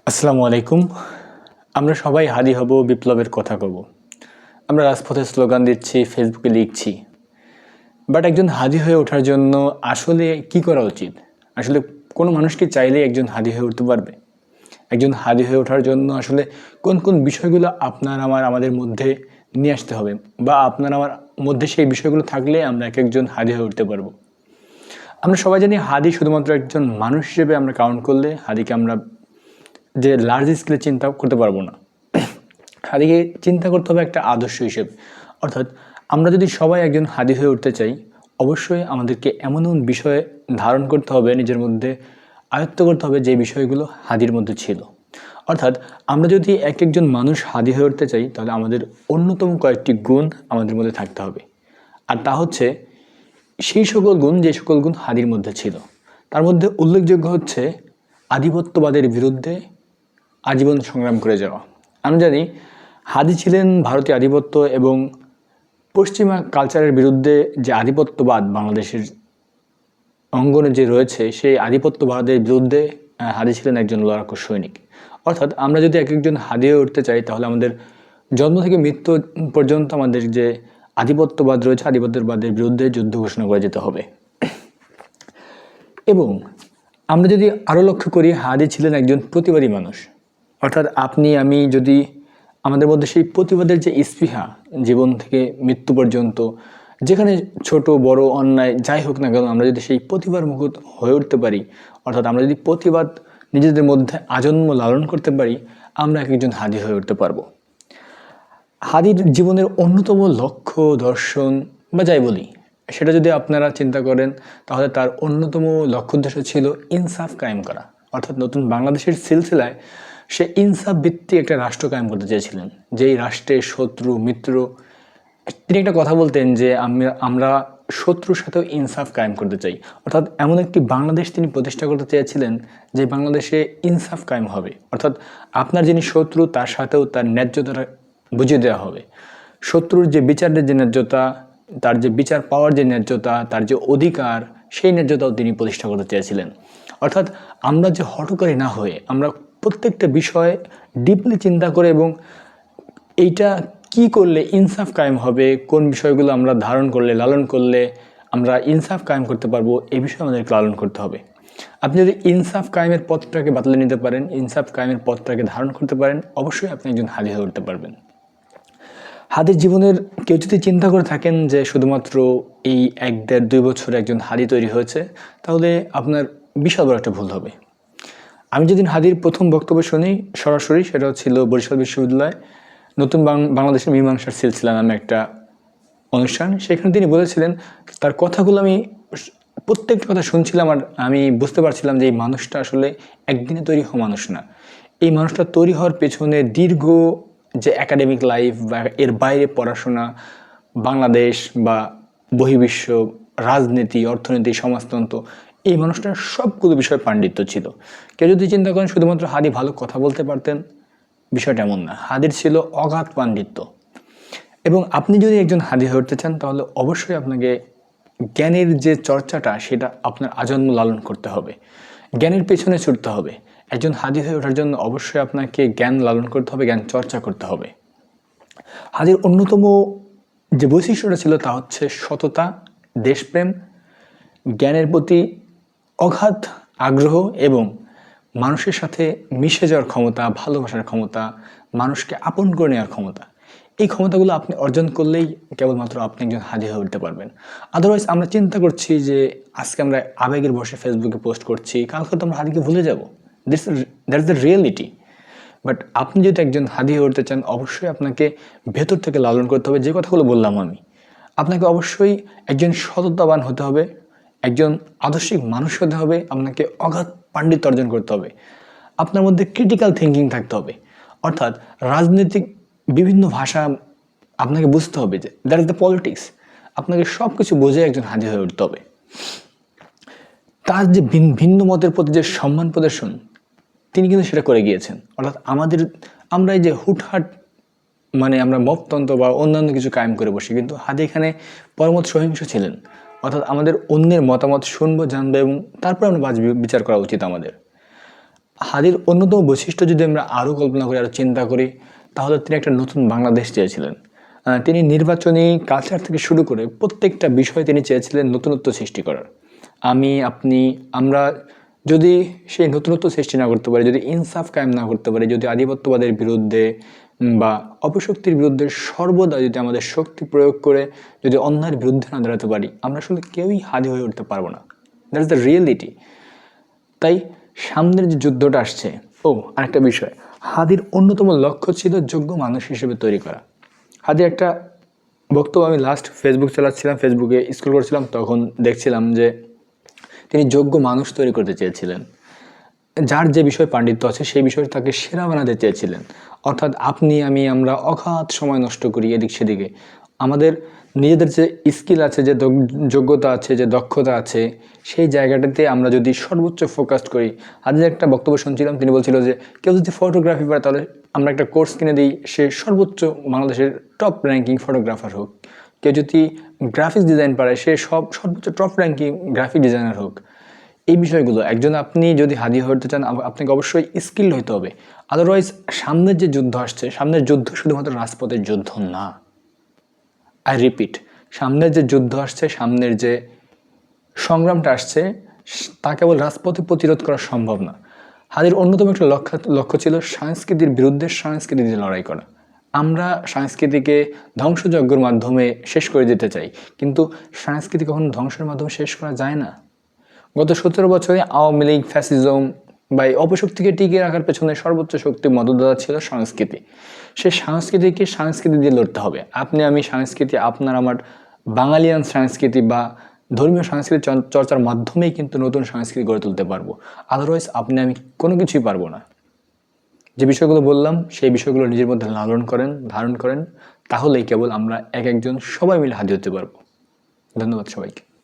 আসসালামু আলাইকুম। আমরা সবাই হাদি হব, বিপ্লবের কথা কব। আমরা রাজপথে স্লোগান দিচ্ছি, ফেসবুকে লিখছি। বাট একজন হাদি হয়ে ওঠার জন্য আসলে কি করা উচিত? আসলে কোনো মানুষ কি চাইলেই একজন হাদি হয়ে উঠতে পারবে? একজন হাদি হয়ে ওঠার জন্য আসলে কোন কোন বিষয়গুলো আমাদের মধ্যে নিয়ে আসতে হবে, বা আপনার আমার মধ্যে সেই বিষয়গুলো থাকলে আমরা একজন হাদি হয়ে উঠতে পারবো? আমরা সবাই জানি হাদি শুধুমাত্র একজন মানুষ হিসেবে আমরা কাউন্ট করলে হাদিকে আমরা যে লার্জ স্কেলে চিন্তা করতে পারবো না। হাদিকে চিন্তা করতে হবে একটা আদর্শ হিসেবে। অর্থাৎ আমরা যদি সবাই একজন হাদি হয়ে উঠতে চাই, অবশ্যই আমাদেরকে এমন এমন বিষয় ধারণ করতে হবে, নিজের মধ্যে আয়ত্ত করতে হবে যে বিষয়গুলো হাদির মধ্যে ছিল। অর্থাৎ আমরা যদি একজন মানুষ হাদি হয়ে উঠতে চাই, তাহলে আমাদের অন্যতম কয়েকটি গুণ আমাদের মধ্যে থাকতে হবে। আর তা হচ্ছে সেই সকল গুণ যে সকল গুণ হাদির মধ্যে ছিল। তার মধ্যে উল্লেখযোগ্য হচ্ছে আধিপত্যবাদের বিরুদ্ধে আজীবন সংগ্রাম করে যাওয়া। আমি জানি হাদি ছিলেন ভারতীয় আধিপত্য এবং পশ্চিমা কালচারের বিরুদ্ধে যে আধিপত্যবাদ বাংলাদেশের অঙ্গনে যে রয়েছে, সেই আধিপত্যবাদের বিরুদ্ধে হাদি ছিলেন একজন লড়াকু সৈনিক। অর্থাৎ আমরা যদি একজন হাদি হয়ে উঠতে চাই, তাহলে আমাদের জন্ম থেকে মৃত্যু পর্যন্ত আমাদের যে আধিপত্যবাদ রয়েছে, আধিপত্যবাদের বিরুদ্ধে যুদ্ধ ঘোষণা করে যেতে হবে। এবং আমরা যদি আরও লক্ষ্য করি, হাদি ছিলেন একজন প্রতিবাদী মানুষ। অর্থাৎ আপনি আমি যদি আমাদের মধ্যে সেই প্রতিবাদের যে স্পৃহা, জীবন থেকে মৃত্যু পর্যন্ত যেখানে ছোট বড় অন্যায় যাই হোক না কেন, আমরা যদি সেই প্রতিবাদ মুখর হয়ে উঠতে পারি, অর্থাৎ আমরা যদি প্রতিবাদ নিজেদের মধ্যে আজন্ম লালন করতে পারি, আমরা একজন হাদি হয়ে উঠতে পারবো। হাদির জীবনের অন্যতম লক্ষ্য, দর্শন বা যাই বলি, সেটা যদি আপনারা চিন্তা করেন, তাহলে তার অন্যতম লক্ষ্য উদ্দেশ্য ছিল ইনসাফ কায়েম করা। অর্থাৎ নতুন বাংলাদেশের সিলসিলায় সে ইনসাফ ভিত্তিক একটা রাষ্ট্র কায়েম করতে চেয়েছিলেন, যেই রাষ্ট্রের শত্রু মিত্র, তিনি একটা কথা বলতেন যে আমরা শত্রুর সাথেও ইনসাফ কায়েম করতে চাই। অর্থাৎ এমন একটি বাংলাদেশ তিনি প্রতিষ্ঠা করতে চেয়েছিলেন যে বাংলাদেশে ইনসাফ কায়েম হবে। অর্থাৎ আপনার যিনি শত্রু, তার সাথেও তার ন্যায্যতাটা বুঝিয়ে দেওয়া হবে। শত্রুর যে বিচারের যে ন্যায্যতা, তার যে বিচার পাওয়ার যে ন্যায্যতা, তার যে অধিকার, সেই ন্যায্যতাও তিনি প্রতিষ্ঠা করতে চেয়েছিলেন। অর্থাৎ আমরা যে হঠকারী না হয়ে আমরা প্রত্যেকটা বিষয়ে ডিপলি চিন্তা করে এবং এইটা কি করলে ইনসাফ কায়েম হবে, কোন বিষয়গুলো আমরা ধারণ করলে, লালন করলে আমরা ইনসাফ কায়েম করতে পারবো, এই বিষয়ে আমাদেরকে লালন করতে হবে। আপনি যদি ইনসাফ কায়েমের পথটাকে বাতলে নিতে পারেন, ইনসাফ কায়েমের পথটাকে ধারণ করতে পারেন, অবশ্যই আপনি একজন হাদি হয়ে উঠতে পারবেন। হাদির জীবনের কেউ যদি চিন্তা করে থাকেন যে শুধুমাত্র এই 1-1.5-2 বছরে একজন হাদি তৈরি হয়েছে, তাহলে আপনার বিশাল বড় একটা ভুল হবে। আমি যেদিন হাদির প্রথম বক্তব্য শুনি সরাসরি, সেটা ছিল বরিশাল বিশ্ববিদ্যালয় নতুন বাংলাদেশের মীমাংসার সিলসিলা নামে একটা অনুষ্ঠান। সেখানে তিনি বলেছিলেন, তার কথাগুলো আমি প্রত্যেকটা কথা শুনছিলাম, আর আমি বুঝতে পারছিলাম যে এই মানুষটা আসলে একদিনে তৈরি হওয়া মানুষ না। এই মানুষটা তৈরি হওয়ার পেছনে দীর্ঘ যে একাডেমিক লাইফ বা এর বাইরে পড়াশোনা, বাংলাদেশ বা বহির্বিশ্ব, রাজনীতি, অর্থনীতি, সমাজতন্ত্র, এই মানুষটার সবগুলো বিষয়ে পাণ্ডিত্য ছিল। কেউ যদি চিন্তা করেন শুধুমাত্র হাদি ভালো কথা বলতে পারতেন, বিষয়টা এমন না। হাদির ছিল অগাধ পাণ্ডিত্য। এবং আপনি যদি একজন হাদি হয়ে উঠতে চান, তাহলে অবশ্যই আপনাকে জ্ঞানের যে চর্চাটা, সেটা আপনার আজন্ম লালন করতে হবে, জ্ঞানের পেছনে ছুটতে হবে। একজন হাদি হয়ে ওঠার জন্য অবশ্যই আপনাকে জ্ঞান লালন করতে হবে, জ্ঞান চর্চা করতে হবে। হাদির অন্যতম যে বৈশিষ্ট্যটা ছিল তা হচ্ছে সততা, দেশপ্রেম, জ্ঞানের প্রতি অগাধ আগ্রহ এবং মানুষের সাথে মিশে যাওয়ার ক্ষমতা, ভালোবাসার ক্ষমতা, মানুষকে আপন করে নেওয়ার ক্ষমতা। এই ক্ষমতাগুলো আপনি অর্জন করলেই কেবলমাত্র আপনি একজন হাদি হয়ে উঠতে পারবেন। আদারওয়াইজ আমরা চিন্তা করছি যে আজকে আমরা আবেগের বশে ফেসবুকে পোস্ট করছি, কালকে তো আমরা হাদিকে ভুলে যাব। That's the reality. বাট আপনি যদি একজন হাদি হয়ে উঠতে চান, অবশ্যই আপনাকে ভেতর থেকে লালন করতে হবে। যে কথাগুলো বললাম আমি, আপনাকে অবশ্যই একজন সততাবান হতে হবে, একজন আদর্শিক মানুষ হতে হবে, আপনাকে অগাধ পাণ্ডিত্য অর্জন করতে হবে, আপনার মধ্যে ক্রিটিক্যাল থিঙ্কিং থাকতে হবে। অর্থাৎ রাজনৈতিক বিভিন্ন ভাষা আপনাকে বুঝতে হবে, যে দ্যাট ইজ দ্য পলিটিক্স। আপনাকে সব কিছু বুঝে একজন হাদি হয়ে উঠতে হবে। তার যে ভিন্ন মতের প্রতি যে সম্মান প্রদর্শন, তিনি কিন্তু সেটা করে গিয়েছেন। অর্থাৎ আমরা এই যে হুটহাট আমরা মপতন্ত্র বা অন্যান্য কিছু কায়েম করে বসি, কিন্তু হাদি এখানে পরমত সহিংস ছিলেন। অর্থাৎ আমাদের অন্যের মতামত শুনবো, জানবো এবং তারপর আমরা বিচার করা উচিত আমাদের। হাদির অন্যতম বৈশিষ্ট্য যদি আমরা আরও কল্পনা করি, আরও চিন্তা করি, তাহলে তিনি একটা নতুন বাংলাদেশ চেয়েছিলেন। তিনি নির্বাচনী কালচার থেকে শুরু করে প্রত্যেকটা বিষয়ে তিনি চেয়েছিলেন নতুনত্ব সৃষ্টি করার। আমি, আপনি, আমরা যদি সেই নতুনত্ব সৃষ্টি না করতে পারি, যদি ইনসাফ কায়েম না করতে পারি, যদি আধিপত্যবাদের বিরুদ্ধে বা অপশক্তির বিরুদ্ধে সর্বদা যদি আমাদের শক্তি প্রয়োগ করে যদি অন্যায়ের বিরুদ্ধে না দাঁড়াতে পারি, আমরা আসলে কেউই হাদি হয়ে উঠতে পারবো না। That is the reality. তাই সামনের যে যুদ্ধটা আসছে, আরেকটা বিষয়, হাদির অন্যতম লক্ষ্য ছিল যোগ্য মানুষ হিসেবে তৈরি করা। হাদির একটা বক্তব্য আমি লাস্ট ফেসবুক চালাচ্ছিলাম, ফেসবুকে স্ক্রল করছিলাম, তখন দেখছিলাম যে তিনি যোগ্য মানুষ তৈরি করতে চেয়েছিলেন। যার যে বিষয়ে পাণ্ডিত্য আছে সেই বিষয়ে তাকে সেরা বানাতে চেয়েছিলেন। অর্থাৎ আপনি, আমি, আমরা অগাধ সময় নষ্ট করি এদিক সেদিকে। আমাদের নিজেদের যে স্কিল আছে, যে যোগ্যতা আছে, যে দক্ষতা আছে, সেই জায়গাটাতে আমরা যদি সর্বোচ্চ ফোকাসড করি। আজ একটা বক্তব্য শুনছিলাম, তিনি বলছিল যে কেউ যদি ফটোগ্রাফি পারে তাহলে আমরা একটা কোর্স কিনে দিই, সে সর্বোচ্চ বাংলাদেশের টপ র্যাঙ্কিং ফটোগ্রাফার হোক। কেউ যদি গ্রাফিক্স ডিজাইন পারে সে সর্বোচ্চ টপ র্যাঙ্কিং গ্রাফিক ডিজাইনার হোক। এই বিষয়গুলো একজন, আপনি যদি হাদি হতে চান আপনাকে অবশ্যই স্কিল হতে হবে। আদারওয়াইজ সামনের যে যুদ্ধ আসছে, সামনের যুদ্ধ শুধুমাত্র রাজপথের যুদ্ধ না। আই রিপিট, সামনের যে যুদ্ধ আসছে, সামনের যে সংগ্রামটা আসছে, তা কেবল রাজপথে প্রতিরোধ করা সম্ভব না। হাদির অন্যতম একটা লক্ষ্য ছিল সংস্কৃতির বিরুদ্ধে সংস্কৃতি দিয়ে লড়াই করা। আমরা সংস্কৃতিকে ধ্বংসযজ্ঞের মাধ্যমে শেষ করে দিতে চাই, কিন্তু সংস্কৃতি কখনো ধ্বংসের মাধ্যমে শেষ করা যায় না। গত 17 বছরে আওয়ামী লীগ, ফ্যাসিজম বা এই অপশক্তিকে টিকিয়ে রাখার পেছনে সর্বোচ্চ শক্তি মদতদাতা ছিল সংস্কৃতি। সেই সংস্কৃতিকে সংস্কৃতি দিয়ে লড়তে হবে। আপনি, আমি সংস্কৃতি, আপনার আমার বাঙালিয়ান সংস্কৃতি বা ধর্মীয় সংস্কৃতি চর্চার মাধ্যমেই কিন্তু নতুন সংস্কৃতি গড়ে তুলতে পারবো। আদারওয়াইজ আপনি, আমি কোনো কিছুই পারবো না। যে বিষয়গুলো বললাম সেই বিষয়গুলো নিজের মধ্যে লালন করেন, ধারণ করেন, তাহলেই কেবল আমরা এক একজন সবাই মিলে হাজির হতে পারবো। ধন্যবাদ সবাইকে।